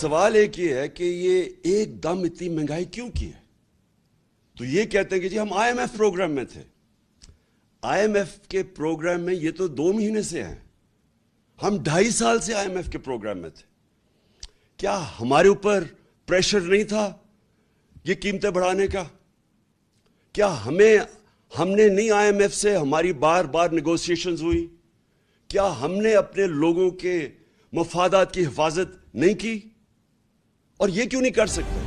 سوال ایک یہ ہے کہ یہ ایک دم اتنی مہنگائی کیوں کی ہے؟ تو یہ کہتے ہیں کہ جی ہم آئی ایم ایف پروگرام میں تھے. آئی ایم ایف کے پروگرام میں یہ تو 2 مہینے سے ہیں. ہم 2.5 سال سے آئی ایم ایف کے پروگرام میں تھے. کیا ہمارے اوپر پریشر نہیں تھا یہ قیمتیں بڑھانے کا؟ کیا ہم نے نہیں آئی ایم ایف سے ہماری بار بار نیگوسیشنز ہوئی؟ کیا ہم نے اپنے لوگوں کے مفادات کی حفاظت نہیں کی؟ اور یہ کیوں نہیں کر سکتے؟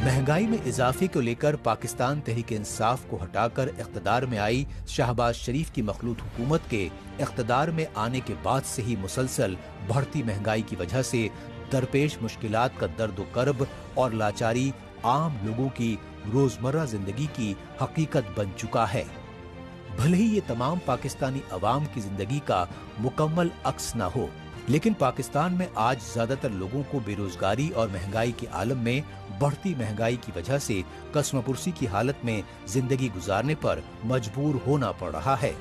مہنگائی میں اضافے کو لے کر پاکستان تحریک انصاف کو ہٹا کر اقتدار میں آئی شہباز شریف کی مخلوط حکومت کے اقتدار میں آنے کے بعد سے ہی مسلسل بڑھتی مہنگائی کی وجہ سے درپیش مشکلات کا درد و کرب اور لاچاری عام لوگوں کی روزمرہ زندگی کی حقیقت بن چکا ہے. بھلے ہی یہ تمام پاکستانی عوام کی زندگی کا مکمل عکس نہ ہو، لیکن پاکستان میں آج زیادہ تر لوگوں کو بے روزگاری اور مہنگائی کے عالم میں بڑھتی مہنگائی کی وجہ سے کسمہ پرسی کی حالت میں زندگی گزارنے پر مجبور ہونا پڑ رہا ہے.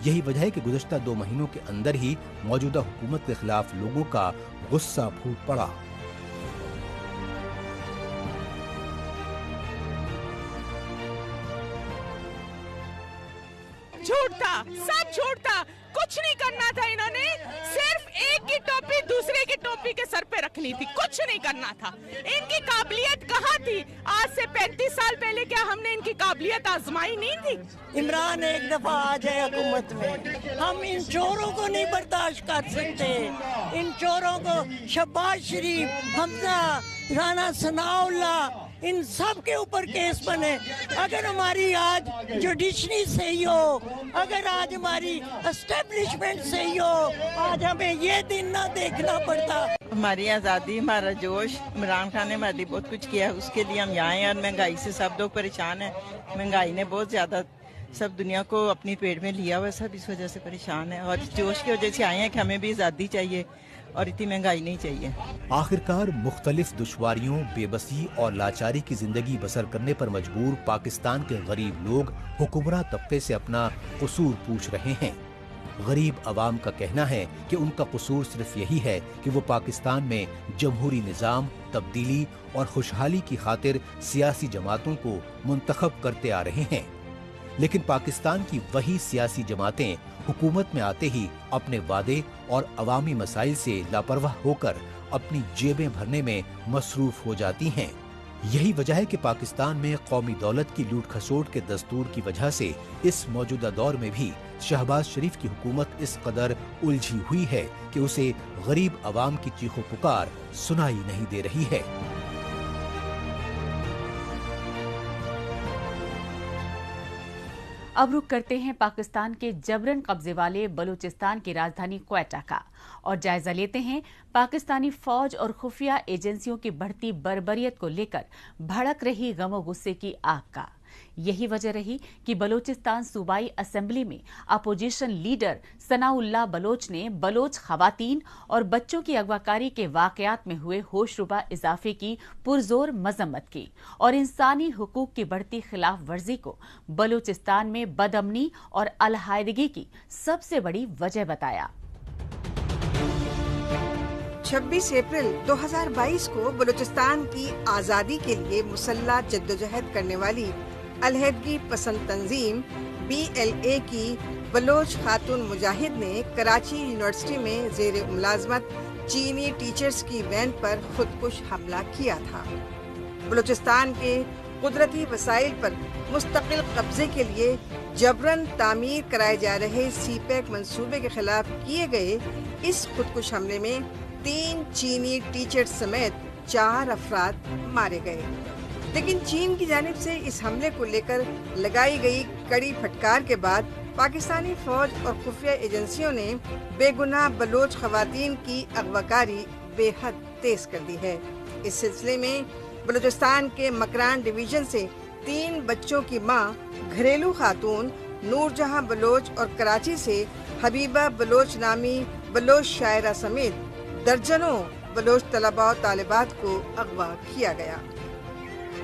یہی وجہ ہے کہ گزشتہ 2 مہینوں کے اندر ہی موجودہ حکومت کے خلاف لوگوں کا غصہ پھوٹ پڑا. جھوٹ تھا، سب جھوٹ تھا. کچھ نہیں کرنا تھا انہوں نے، صرف ایک کی ٹوپی دوسرے کی ٹوپی کے سر پہ رکھنی تھی. کچھ نہیں کرنا تھا. ان کی قابلیت کہاں تھی؟ آج سے 35 سال پہلے کیا ہم نے ان کی قابلیت آزمائی نہیں تھی؟ عمران ایک دفعہ آ جائے حکومت میں، ہم ان چوروں کو نہیں برداشت کر سکتے. ان چوروں کو شہباز شریف، حمزہ، رانا ثناء اللہ، ان سب کے اوپر کیس بنے. اگر ہماری آج جوڈیشری صحیح ہو، اگر آج ہماری اسٹیبلشمنٹ صحیح ہو، آج ہمیں یہ دن نہ دیکھنا پڑتا. ہماری آزادی، ہمارا جوش، عمران خان نے ہمارے لیے بہت کچھ کیا، اس کے لیے ہم یہاں ہیں. اور مہنگائی سے سب لوگ پریشان ہیں. مہنگائی نے بہت زیادہ سب دنیا کو اپنی پیٹ میں لیا ہوا ہے، سب اس وجہ سے پریشان ہیں. اور اس جوش کی وجہ سے آئے ہیں کہ ہمیں بھی آزادی چاہیے اور اتنی مہنگائی نہیں چاہیے. آخرکار مختلف دشواریوں، بے بسی اور لاچاری کی زندگی بسر کرنے پر مجبور پاکستان کے غریب لوگ حکمراں طبقے سے اپنا قصور پوچھ رہے ہیں. غریب عوام کا کہنا ہے کہ ان کا قصور صرف یہی ہے کہ وہ پاکستان میں جمہوری نظام، تبدیلی اور خوشحالی کی خاطر سیاسی جماعتوں کو منتخب کرتے آ رہے ہیں. لیکن پاکستان کی وہی سیاسی جماعتیں حکومت میں آتے ہی اپنے وعدے اور عوامی مسائل سے لاپرواہ ہو کر اپنی جیبیں بھرنے میں مصروف ہو جاتی ہیں. یہی وجہ ہے کہ پاکستان میں قومی دولت کی لوٹ کھسوٹ کے دستور کی وجہ سے اس موجودہ دور میں بھی شہباز شریف کی حکومت اس قدر الجھی ہوئی ہے کہ اسے غریب عوام کی چیخ و پکار سنائی نہیں دے رہی ہے. اب رخ کرتے ہیں پاکستان کے جبرن قبضے والے بلوچستان کی راجدھانی کوئٹہ کا اور جائزہ لیتے ہیں پاکستانی فوج اور خفیہ ایجنسیوں کی بڑھتی بربریت کو لے کر بھڑک رہی غم و غصے کی آگ کا. یہی وجہ رہی کہ بلوچستان صوبائی اسمبلی میں اپوزیشن لیڈر ثناء اللہ بلوچ نے بلوچ خواتین اور بچوں کی اغواکاری کے واقعات میں ہوئے ہوش ربا اضافے کی پرزور مذمت کی اور انسانی حقوق کی بڑھتی خلاف ورزی کو بلوچستان میں بدامنی اور علیحدگی کی سب سے بڑی وجہ بتایا. 26 اپریل 2022 کو بلوچستان کی آزادی کے لیے مسلح جدوجہد کرنے والی علیحدگی پسند تنظیم BLA کی بلوچ خاتون مجاہد نے کراچی یونیورسٹی میں زیر ملازمت چینی ٹیچرز کی وین پر خودکش حملہ کیا تھا. بلوچستان کے قدرتی وسائل پر مستقل قبضے کے لیے جبرن تعمیر کرائے جا رہے سی پیک منصوبے کے خلاف کیے گئے اس خودکش حملے میں 3 چینی ٹیچر سمیت 4 افراد مارے گئے. لیکن چین کی جانب سے اس حملے کو لے کر لگائی گئی کڑی پھٹکار کے بعد پاکستانی فوج اور خفیہ ایجنسیوں نے بے گناہ بلوچ خواتین کی اغواکاری بے حد تیز کر دی ہے. اس سلسلے میں بلوچستان کے مکران ڈویژن سے 3 بچوں کی ماں گھریلو خاتون نور جہاں بلوچ اور کراچی سے حبیبہ بلوچ نامی بلوچ شاعرہ سمیت درجنوں بلوچ طلباء و طالبات کو اغوا کیا گیا.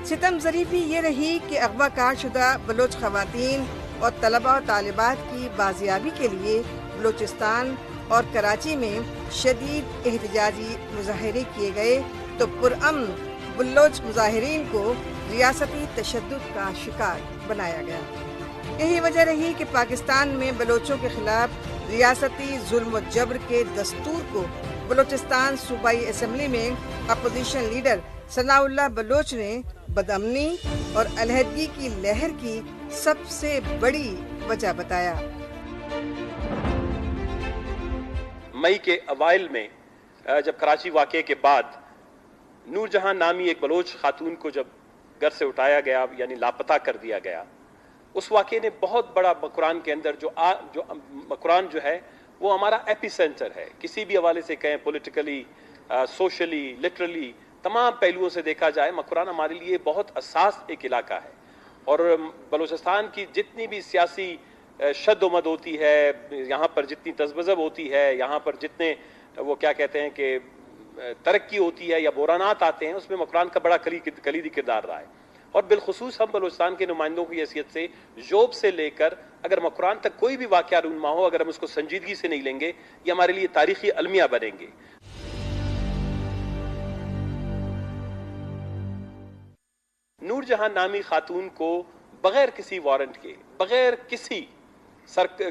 ستم ظریفی یہ رہی کہ اغوا کار شدہ بلوچ خواتین اور طلباء و طالبات کی بازیابی کے لیے بلوچستان اور کراچی میں شدید احتجاجی مظاہرے کیے گئے تو پرامن بلوچ مظاہرین کو ریاستی تشدد کا شکار بنایا گیا۔ یہی وجہ رہی کہ پاکستان میں بلوچوں کے خلاف ریاستی ظلم و جبر کے دستور کو بلوچستان صوبائی اسمبلی میں اپوزیشن لیڈر ثناء اللہ بلوچ نے بدامنی اور علیحدگی کی لہر کی سب سے بڑی وجہ بتایا۔ مئی کے اوائل میں جب کراچی واقعے کے بعد نور جہاں نامی ایک بلوچ خاتون کو جب گھر سے اٹھایا گیا یعنی لاپتہ کر دیا گیا، اس واقعے نے بہت بڑا مکران کے اندر جو مکران جو ہے وہ ہمارا ایپی سینٹر ہے، کسی بھی حوالے سے کہیں پولیٹیکلی، سوشلی، لٹرلی، تمام پہلوؤں سے دیکھا جائے مکران ہمارے لیے بہت حساس ایک علاقہ ہے۔ اور بلوچستان کی جتنی بھی سیاسی شد و مد ہوتی ہے، یہاں پر جتنی تذبذب ہوتی ہے، یہاں پر جتنے وہ کیا کہتے ہیں کہ ترقی ہوتی ہے یا بحرانات آتے ہیں، اس میں مکران کا بڑا کلیدی کردار رہا ہے۔ اور بالخصوص ہم بلوچستان کے نمائندوں کی حیثیت سے جوب سے لے کر اگر مکران تک کوئی بھی واقعہ رونما ہو، اگر ہم اس کو سنجیدگی سے نہیں لیں گے، یہ ہمارے لیے تاریخی المیہ بنیں گے۔ نور جہاں نامی خاتون کو بغیر کسی وارنٹ کے، بغیر کسی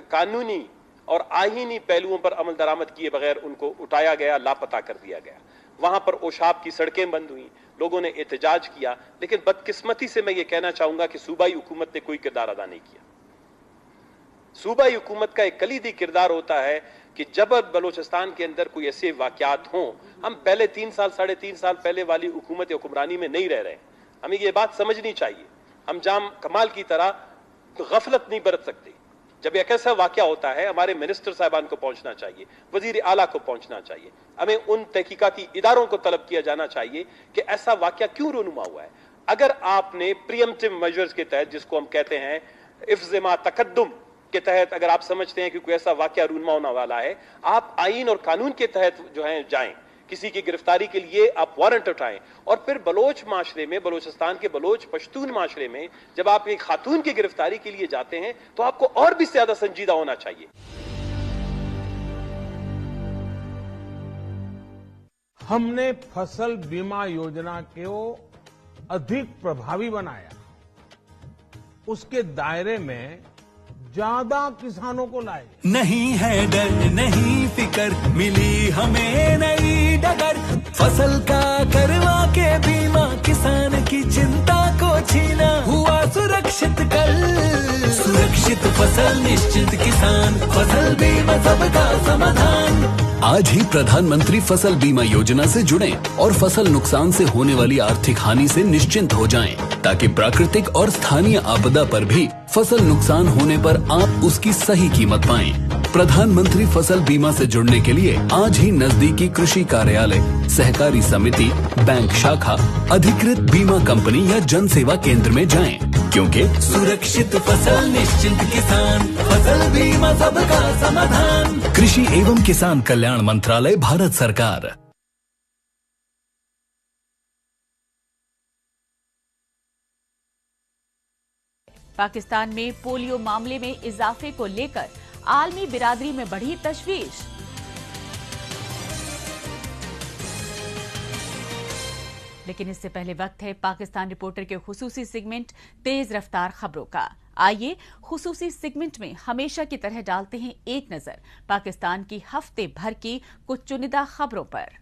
قانونی اور آئینی پہلوؤں پر عمل درآمد کیے بغیر ان کو اٹھایا گیا، لاپتہ کر دیا گیا۔ وہاں پر اوشاب کی سڑکیں بند ہوئیں، لوگوں نے احتجاج کیا، لیکن بدقسمتی سے میں یہ کہنا چاہوں گا کہ صوبائی حکومت نے کوئی کردار ادا نہیں کیا۔ صوبائی حکومت کا ایک کلیدی کردار ہوتا ہے کہ جب بلوچستان کے اندر کوئی ایسے واقعات ہوں، ہم پہلے 3 سال 3.5 سال پہلے والی حکومت حکمرانی میں نہیں رہ رہے ہیں، ہمیں یہ بات سمجھنی چاہیے۔ ہم جام کمال کی طرح غفلت نہیں برت سکتے۔ جب ایک ایسا واقعہ ہوتا ہے، ہمارے منسٹر صاحبان کو پہنچنا چاہیے، وزیر اعلیٰ کو پہنچنا چاہیے، ہمیں ان تحقیقاتی اداروں کو طلب کیا جانا چاہیے کہ ایسا واقعہ کیوں رونما ہوا ہے۔ اگر آپ نے پریمپٹیو میجرز کے تحت، جس کو ہم کہتے ہیں حفظ ما تقدم کے تحت، اگر آپ سمجھتے ہیں کہ کوئی ایسا واقعہ رونما ہونے والا ہے، آپ آئین اور قانون کے تحت جو ہیں جائیں، کسی کی گرفتاری کے لیے آپ وارنٹ اٹھائیں۔ اور پھر بلوچ معاشرے میں، بلوچستان کے بلوچ پشتون معاشرے میں جب آپ ایک خاتون کی گرفتاری کے لیے جاتے ہیں تو آپ کو اور بھی زیادہ سنجیدہ ہونا چاہیے۔ ہم نے فصل بیمہ یوجنا کو ادھک پربھاوی بنایا، اس کے دائرے میں زیادہ کسانوں کو لائے۔ نہیں ہے ڈر نہیں فکر، ملی ہمیں نئی ڈگر، فصل کا کروا کے بیمہ کسان کی چنتا کو چھینا، ہوا سرکشت کل سرکشت فصل نشچت کسان، فصل بیمہ سب کا سمادھان۔ آج ہی پردھان منتری فصل بیمہ یوجنا سے جڑیں اور فصل نقصان سے ہونے والی آرتھک ہانی سے نشچنت ہو جائیں، تاکہ پراکرتک اور استھانیہ آپدا پر بھی فصل نقصان ہونے پر آپ اس کی صحیح قیمت پائیں۔ پردھان منتری فصل بیمہ سے جڑنے کے لیے آج ہی نزدیکی کرشی کاریالے، سہکاری سمیتی، بینک شاکھا، ادھیکرت بیمہ کمپنی یا جن سیوا کیندر میں جائیں، کیونکہ سرکشت فصل نشچنت کسان، فصل بیمہ سب کا سمادھان۔ کرشی ایوم کسان کلیان منترالے، بھارت سرکار۔ پاکستان میں پولیو معاملے میں اضافے کو لے کر عالمی برادری میں بڑھی تشویش۔ لیکن اس سے پہلے وقت ہے پاکستان رپورٹر کے خصوصی سیگمنٹ تیز رفتار خبروں کا۔ آئیے خصوصی سیگمنٹ میں ہمیشہ کی طرح ڈالتے ہیں ایک نظر پاکستان کی ہفتے بھر کی کچھ چنندہ خبروں پر۔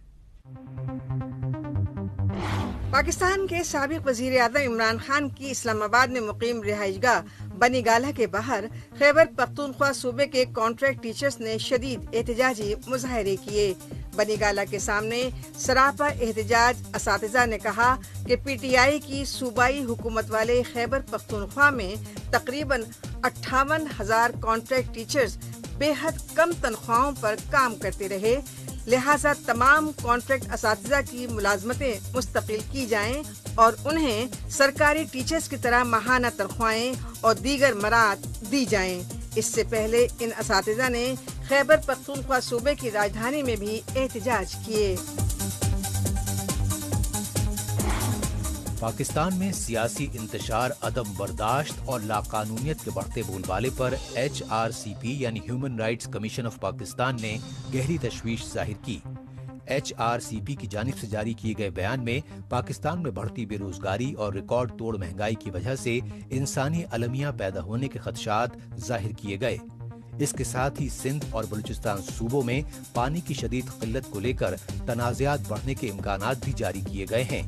پاکستان کے سابق وزیر اعظم عمران خان کی اسلام آباد میں مقیم رہائش گاہ بنی گالہ کے باہر خیبر پختونخوا صوبے کے کانٹریکٹ ٹیچرز نے شدید احتجاجی مظاہرے کیے۔ بنی گالہ کے سامنے سراپا احتجاج اساتذہ نے کہا کہ پی ٹی آئی کی صوبائی حکومت والے خیبر پختونخوا میں تقریباً 58,000 کانٹریکٹ ٹیچرز بے حد کم تنخواہوں پر کام کرتے رہے، لہٰذا تمام کانٹریکٹ اساتذہ کی ملازمتیں مستقل کی جائیں اور انہیں سرکاری ٹیچرز کی طرح ماہانہ تنخواہیں اور دیگر مراعات دی جائیں۔ اس سے پہلے ان اساتذہ نے خیبر پختونخوا صوبے کی راجدھانی میں بھی احتجاج کیے۔ پاکستان میں سیاسی انتشار، عدم برداشت اور لاقانونیت کے بڑھتے بول بالے پر HRCP یعنی human rights commission of Pakistan نے گہری تشویش ظاہر کی۔ HRCP کی جانب سے جاری کیے گئے بیان میں پاکستان میں بڑھتی بے روزگاری اور ریکارڈ توڑ مہنگائی کی وجہ سے انسانی المیہ پیدا ہونے کے خدشات ظاہر کیے گئے۔ اس کے ساتھ ہی سندھ اور بلوچستان صوبوں میں پانی کی شدید قلت کو لے کر تنازعات بڑھنے کے امکانات بھی جاری کیے گئے ہیں۔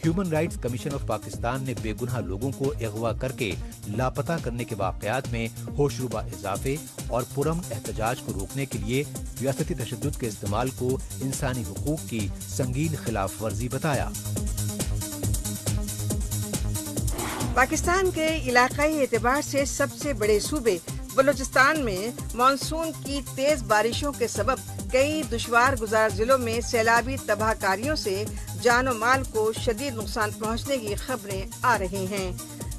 Human rights commission of Pakistan نے بے گناہ لوگوں کو اغوا کر کے لاپتہ کرنے کے واقعات میں ہوشربا اضافے اور پرامن احتجاج کو روکنے کے لیے ریاستی تشدد کے استعمال کو انسانی حقوق کی سنگین خلاف ورزی بتایا۔ پاکستان کے علاقائی اعتبار سے سب سے بڑے صوبے بلوچستان میں مانسون کی تیز بارشوں کے سبب کئی دشوار گزار ضلعوں میں سیلابی تباہ کاریوں سے جان و مال کو شدید نقصان پہنچنے کی خبریں آ رہی ہیں۔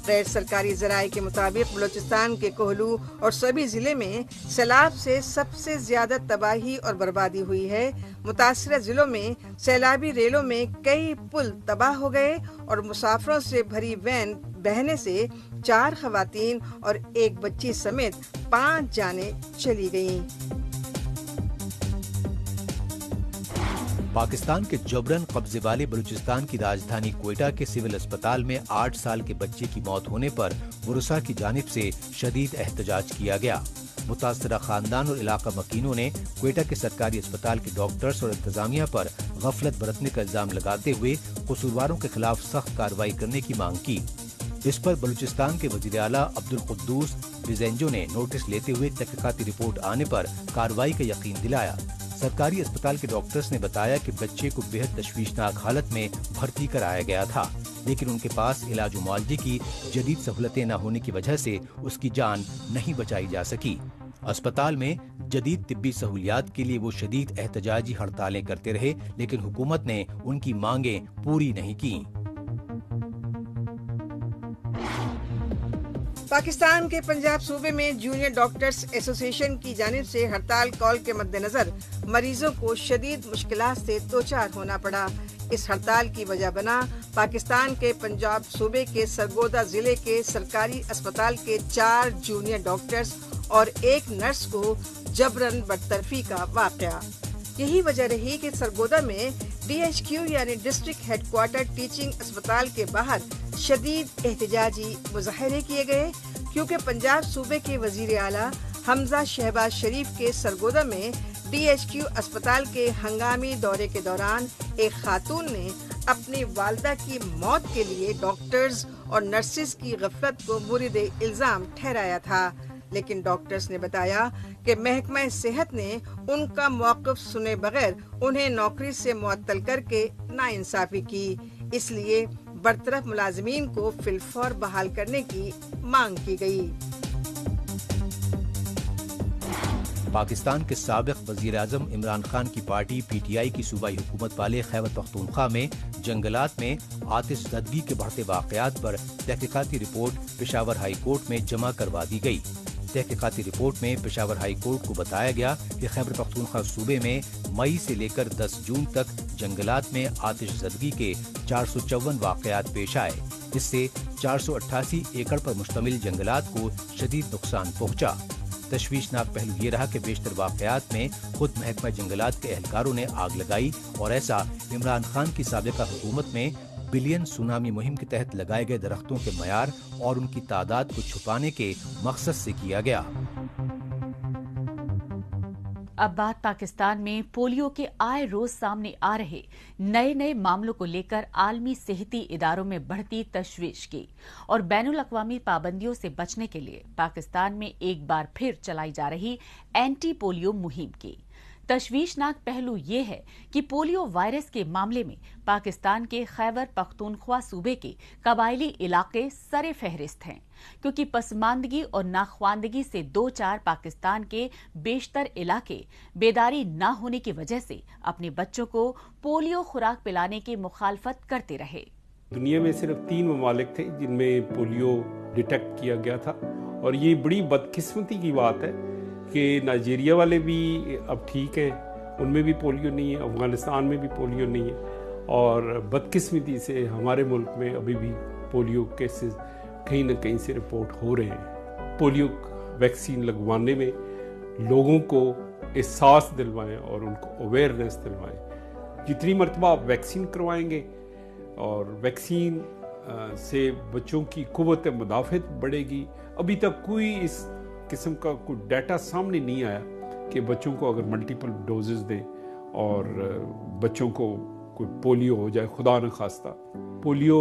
غیر سرکاری ذرائع کے مطابق بلوچستان کے کوہلو اور سبھی ضلع میں سیلاب سے سب سے زیادہ تباہی اور بربادی ہوئی ہے۔ متاثرہ ضلعوں میں سیلابی ریلوں میں کئی پل تباہ ہو گئے اور مسافروں سے بھری وین بہنے سے 4 خواتین اور 1 بچی سمیت 5 جانیں چلی گئیں۔ پاکستان کے جبرن قبضے والے بلوچستان کی راجدھانی کوئٹہ کے سول اسپتال میں 8 سال کے بچے کی موت ہونے پر ورثاء کی جانب سے شدید احتجاج کیا گیا۔ متاثرہ خاندان اور علاقہ مکینوں نے کوئٹہ کے سرکاری اسپتال کے ڈاکٹرز اور انتظامیہ پر غفلت برتنے کا الزام لگاتے ہوئے قصورواروں کے خلاف سخت کارروائی کرنے کی مانگ کی۔ اس پر بلوچستان کے وزیر اعلیٰ عبدالقدوس بزینجو نے نوٹس لیتے ہوئے تحقیقاتی رپورٹ آنے پر کارروائی کا یقین دلایا۔ سرکاری اسپتال کے ڈاکٹرز نے بتایا کہ بچے کو بہت تشویشناک حالت میں بھرتی کرایا گیا تھا، لیکن ان کے پاس علاج و معالجے کی جدید سہولتیں نہ ہونے کی وجہ سے اس کی جان نہیں بچائی جا سکی۔ اسپتال میں جدید طبی سہولیات کے لیے وہ شدید احتجاجی ہڑتالیں کرتے رہے، لیکن حکومت نے ان کی مانگیں پوری نہیں کیں۔ پاکستان کے پنجاب صوبے میں جونیئر ڈاکٹرز ایسوسی ایشن کی جانب سے ہڑتال کال کے مد نظر مریضوں کو شدید مشکلات سے دوچار ہونا پڑا۔ اس ہڑتال کی وجہ بنا پاکستان کے پنجاب صوبے کے سرگودا ضلع کے سرکاری اسپتال کے 4 جونیئر ڈاکٹرز اور 1 نرس کو جبرن برطرفی کا واقعہ۔ یہی وجہ رہی کہ سرگودا میں DHQ یعنی ڈسٹرکٹ ہیڈ کوارٹر ٹیچنگ اسپتال کے باہر شدید احتجاجی مظاہرے کیے گئے، کیونکہ پنجاب صوبے کے وزیر اعلیٰ حمزہ شہباز شریف کے سرگودا میں DHQ اسپتال کے ہنگامی دورے کے دوران ایک خاتون نے اپنی والدہ کی موت کے لیے ڈاکٹرز اور نرسز کی غفلت کو مورد الزام ٹھہرایا تھا، لیکن ڈاکٹرز نے بتایا کہ محکمہ صحت نے ان کا موقف سنے بغیر انہیں نوکری سے معطل کر کے ناانصافی کی، اس لیے برطرف ملازمین کو فی الفور بحال کرنے کی مانگ کی گئی۔ پاکستان کے سابق وزیر اعظم عمران خان کی پارٹی PTI کی صوبائی حکومت والے خیبر پختونخوا میں جنگلات میں آتش زدگی کے بڑھتے واقعات پر تحقیقاتی رپورٹ پشاور ہائی کورٹ میں جمع کروا دی گئی۔ تحقیقاتی رپورٹ میں پشاور ہائی کورٹ کو بتایا گیا کہ خیبر پختونخوا صوبے میں مئی سے لے کر 10 جون تک جنگلات میں آتش زدگی کے 454 واقعات پیش آئے۔ اس سے 488 ایکڑ پر مشتمل جنگلات کو شدید نقصان پہنچا۔ تشویشناک پہلو یہ رہا کہ بیشتر واقعات میں خود محکمہ جنگلات کے اہلکاروں نے آگ لگائی، اور ایسا عمران خان کی سابقہ حکومت میں بلین سونامی مہم کے تحت لگائے گئے درختوں کے معیار اور ان کی تعداد کو چھپانے کے مقصد سے کیا گیا۔ اب بات پاکستان میں پولیو کے آئے روز سامنے آ رہے نئے معاملوں کو لے کر عالمی صحتی اداروں میں بڑھتی تشویش کی اور بین الاقوامی پابندیوں سے بچنے کے لیے پاکستان میں ایک بار پھر چلائی جا رہی اینٹی پولیو مہم کی۔ تشویشناک پہلو یہ ہے کہ پولیو وائرس کے معاملے میں پاکستان کے خیبر پختونخوا صوبے کے قبائلی علاقے سر فہرست ہیں، کیونکہ پسماندگی اور ناخواندگی سے 2-4 پاکستان کے بیشتر علاقے بیداری نہ ہونے کی وجہ سے اپنے بچوں کو پولیو خوراک پلانے کی مخالفت کرتے رہے۔ دنیا میں صرف 3 ممالک تھے جن میں پولیو ڈیٹیکٹ کیا گیا تھا، اور یہ بڑی بدقسمتی کی بات ہے کہ نائجیریا والے بھی اب ٹھیک ہیں، ان میں بھی پولیو نہیں ہے، افغانستان میں بھی پولیو نہیں ہے، اور بدقسمتی سے ہمارے ملک میں ابھی بھی پولیو کیسز کہیں نہ کہیں سے رپورٹ ہو رہے ہیں. پولیو ویکسین لگوانے میں لوگوں کو احساس دلوائیں اور ان کو اویئرنیس دلوائیں. جتنی مرتبہ آپ ویکسین کروائیں گے اور ویکسین سے بچوں کی قوت مدافعت بڑھے گی. ابھی تک کوئی اس قسم کا کوئی ڈیٹا سامنے نہیں آیا کہ بچوں کو اگر ملٹیپل ڈوزز دیں اور بچوں کو کوئی پولیو ہو جائے. خدا نخواستہ پولیو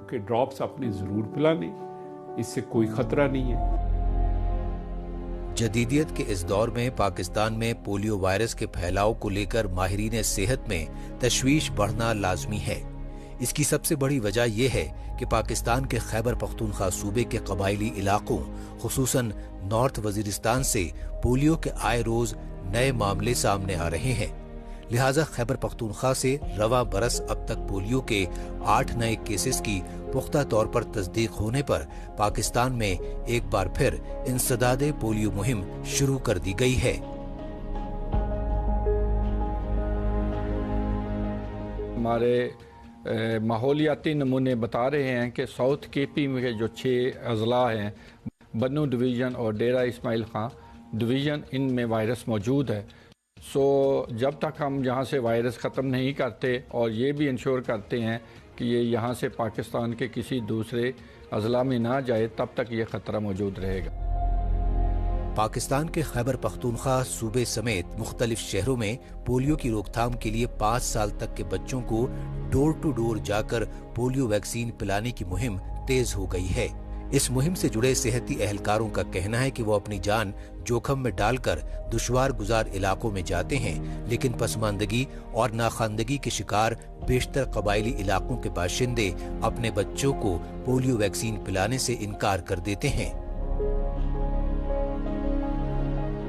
کے ڈراپس آپ نے ضرور پلانے، اس سے کوئی خطرہ نہیں ہے. جدیدیت کے اس دور میں پاکستان میں پولیو وائرس کے پھیلاؤ کو لے کر ماہرین صحت میں تشویش بڑھنا لازمی ہے. اس کی سب سے بڑی وجہ یہ ہے کہ پاکستان کے خیبر پختونخوا صوبے کے قبائلی علاقوں خصوصاً نارتھ وزیرستان سے پولیو کے آئے روز نئے معاملے سامنے آ رہے ہیں. لہٰذا خیبر پختونخوا سے رواں برس اب تک پولیو کے 8 نئے کیسز کی پختہ طور پر تصدیق ہونے پر پاکستان میں ایک بار پھر انسداد پولیو مہم شروع کر دی گئی ہے. ہمارے ماحولیاتی نمونے بتا رہے ہیں کہ ساؤتھ کے پی میں جو 6 اضلاع ہیں، بنو ڈویژن اور ڈیرہ اسماعیل خان ڈویژن، ان میں وائرس موجود ہے. جب تک ہم یہاں سے وائرس ختم نہیں کرتے اور یہ بھی انشور کرتے ہیں کہ یہ یہاں سے پاکستان کے کسی دوسرے اضلاع میں نہ جائے، تب تک یہ خطرہ موجود رہے گا. پاکستان کے خیبر پختونخوا صوبے سمیت مختلف شہروں میں پولیو کی روک تھام کے لیے 5 سال تک کے بچوں کو ڈور ٹو ڈور جا کر پولیو ویکسین پلانے کی مہم تیز ہو گئی ہے. اس مہم سے جڑے صحتی اہلکاروں کا کہنا ہے کہ وہ اپنی جان جوخم میں ڈال کر دشوار گزار علاقوں میں جاتے ہیں، لیکن پسماندگی اور ناخواندگی کے شکار بیشتر قبائلی علاقوں کے باشندے اپنے بچوں کو پولیو ویکسین پلانے سے انکار کر دیتے ہیں.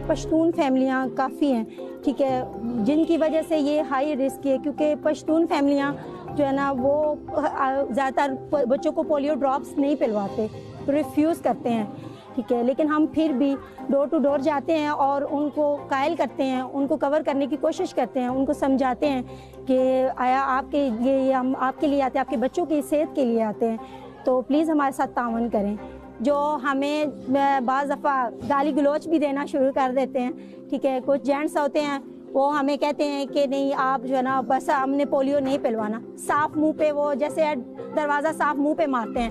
پشتون فیملیاں کافی ہیں، ٹھیک ہے، جن کی وجہ سے یہ ہائی رسک ہے، کیونکہ پشتون فیملیاں جو ہے نا وہ زیادہ تر بچوں کو پولیو ڈراپس نہیں پلواتے، ریفیوز کرتے ہیں، ٹھیک ہے. لیکن ہم پھر بھی ڈور ٹو ڈور جاتے ہیں اور ان کو قائل کرتے ہیں، ان کو کور کرنے کی کوشش کرتے ہیں، ان کو سمجھاتے ہیں کہ آیا آپ کے یہ ہم آپ کے لیے آتے ہیں، آپ کے بچوں کی صحت کے لیے آتے ہیں، تو پلیز ہمارے ساتھ تعاون کریں. جو ہمیں بعض دفعہ گالی گلوچ بھی دینا شروع کر دیتے ہیں، ٹھیک ہے. کچھ جینٹس ہوتے ہیں وہ ہمیں کہتے ہیں کہ نہیں آپ جو ہے نا بس ہم نے پولیو نہیں پلوانا، صاف منہ پہ وہ جیسے دروازہ صاف منہ پہ مارتے ہیں.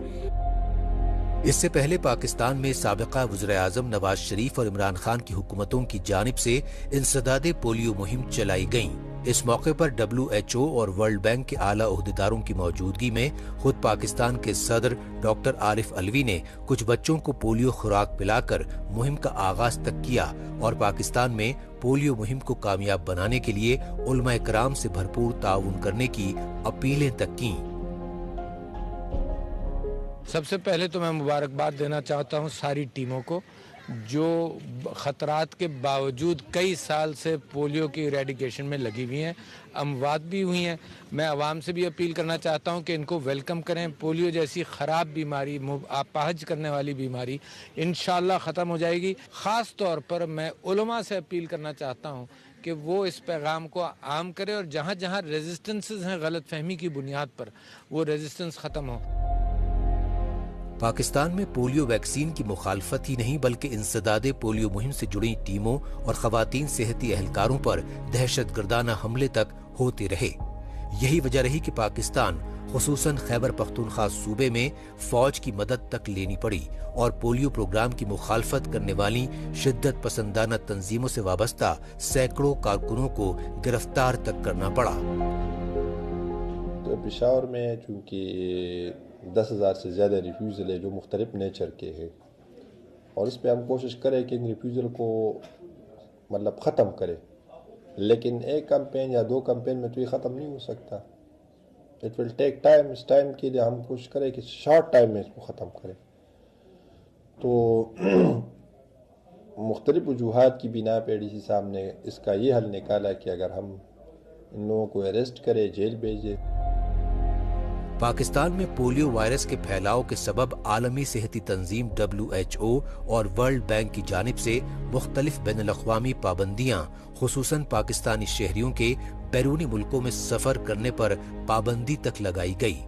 اس سے پہلے پاکستان میں سابقہ وزیراعظم نواز شریف اور عمران خان کی حکومتوں کی جانب سے انسداد پولیو مہم چلائی گئیں. اس موقع پر WHO اور ورلڈ بینک کے اعلیٰ عہدیداروں کی موجودگی میں خود پاکستان کے صدر ڈاکٹر عارف علوی نے کچھ بچوں کو پولیو خوراک پلا کر مہم کا آغاز تک کیا اور پاکستان میں پولیو مہم کو کامیاب بنانے کے لیے علماء کرام سے بھرپور تعاون کرنے کی اپیلیں تک کیں. سب سے پہلے تو میں مبارکباد دینا چاہتا ہوں ساری ٹیموں کو جو خطرات کے باوجود کئی سال سے پولیو کی ایریڈیکیشن میں لگی ہوئی ہیں. اموات بھی ہوئی ہیں. میں عوام سے بھی اپیل کرنا چاہتا ہوں کہ ان کو ویلکم کریں. پولیو جیسی خراب بیماری، اپاہج کرنے والی بیماری انشاءاللہ ختم ہو جائے گی. خاص طور پر میں علماء سے اپیل کرنا چاہتا ہوں کہ وہ اس پیغام کو عام کرے اور جہاں جہاں ریزسٹنسز ہیں غلط فہمی کی بنیاد پر وہ ریزسٹنس ختم ہو. پاکستان میں پولیو ویکسین کی مخالفت ہی نہیں بلکہ انسداد پولیو مہم سے جڑی ٹیموں اور خواتین صحتی اہلکاروں پر دہشت گردانہ حملے تک ہوتے رہے. یہی وجہ رہی کہ پاکستان خصوصاً خیبر پختونخوا صوبے میں فوج کی مدد تک لینی پڑی اور پولیو پروگرام کی مخالفت کرنے والی شدت پسندانہ تنظیموں سے وابستہ سینکڑوں کارکنوں کو گرفتار تک کرنا پڑا. تو پشاور میں چونکہ 10,000 سے زیادہ ریفیوزل ہے جو مختلف نیچر کے ہیں اور اس پہ ہم کوشش کریں کہ ان ریفیوزل کو مطلب ختم کرے، لیکن ایک کمپین یا 2 کمپین میں تو یہ ختم نہیں ہو سکتا. It will take time. اس ٹائم کے لیے ہم کوشش کریں کہ شارٹ ٹائم میں اس کو ختم کریں. تو مختلف وجوہات کی بنا پہ ڈی سی صاحب نے اس کا یہ حل نکالا کہ اگر ہم ان لوگوں کو اریسٹ کرے، جیل بھیجے. پاکستان میں پولیو وائرس کے پھیلاؤ کے سبب عالمی صحتی تنظیم WHO اور ورلڈ بینک کی جانب سے مختلف بین الاقوامی پابندیاں خصوصاً پاکستانی شہریوں کے بیرونی ملکوں میں سفر کرنے پر پابندی تک لگائی گئی۔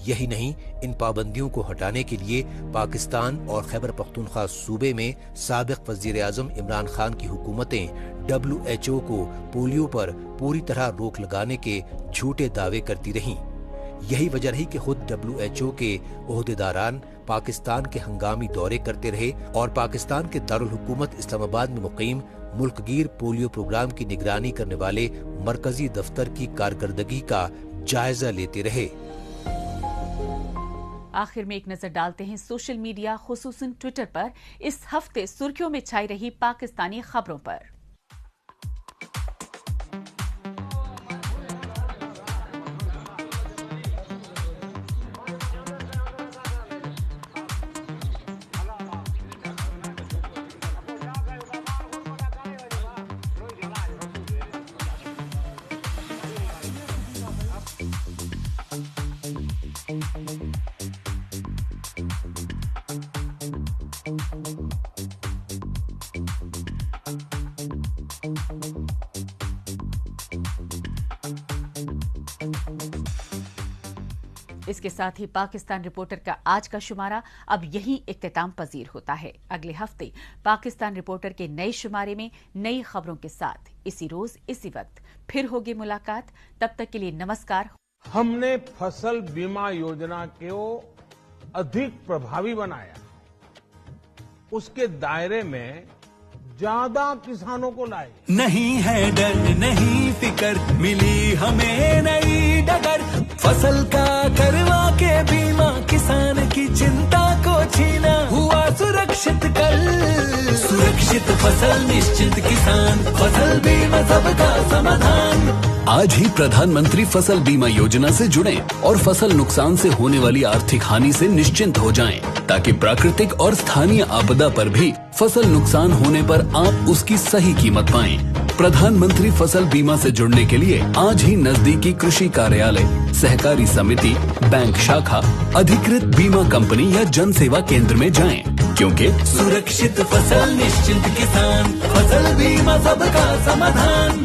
یہی نہیں، ان پابندیوں کو ہٹانے کے لیے پاکستان اور خیبر پختونخوا صوبے میں سابق وزیر اعظم عمران خان کی حکومتیں WHO کو پولیو پر پوری طرح روک لگانے کے جھوٹے دعوے کرتی رہیں۔ یہی وجہ رہی کہ خود WHO کے عہدیداران پاکستان کے ہنگامی دورے کرتے رہے اور پاکستان کے دارالحکومت اسلام آباد میں مقیم ملک گیر پولیو پروگرام کی نگرانی کرنے والے مرکزی دفتر کی کارکردگی کا جائزہ لیتے رہے۔ آخر میں ایک نظر ڈالتے ہیں سوشل میڈیا خصوصاً ٹویٹر پر اس ہفتے سرخیوں میں چھائی رہی پاکستانی خبروں پر۔ اس کے ساتھ ہی پاکستان رپورٹر کا آج کا شمارہ اب یہی اختتام پذیر ہوتا ہے۔ اگلے ہفتے پاکستان رپورٹر کے نئے شمارے میں نئی خبروں کے ساتھ اسی روز اسی وقت پھر ہوگی ملاقات۔ تب تک کے لیے نمسکار۔ ہم نے فصل بیمہ یوجنا کو ادھک پربھاوی بنایا، اس کے دائرے میں زیادہ کسانوں کو لائے۔ نہیں ہے ڈر نہیں فکر، ملی ہمیں نئی ڈگر، فصل کا کروا کے بیمہ کسان کی چنتا کو چھینا، ہوا سرکشت کل سرکشت فصل نشچت کسان، فصل بیمہ سب کا سمادھان۔ آج ہی پردھان منتری فصل بیمہ یوجنا سے جڑیں اور فصل نقصان سے ہونے والی آرتھک ہانی سے نشچنت ہو جائیں تاکہ پراکرتک اور استھانیہ آپدا پر بھی فصل نقصان ہونے پر آپ اس کی صحیح قیمت پائیں۔ پردھان منتری فصل بیمہ سے جڑنے کے لیے آج ہی نزدیکی کرشی کاریالے، سہکاری سمیتی، بینک شاکھا، ادھیکرت بیمہ کمپنی یا جن سیوا کیندر میں جائیں، کیونکہ سرکشت فصل نشچنت کسان، فصل بیمہ سب کا سمادھان۔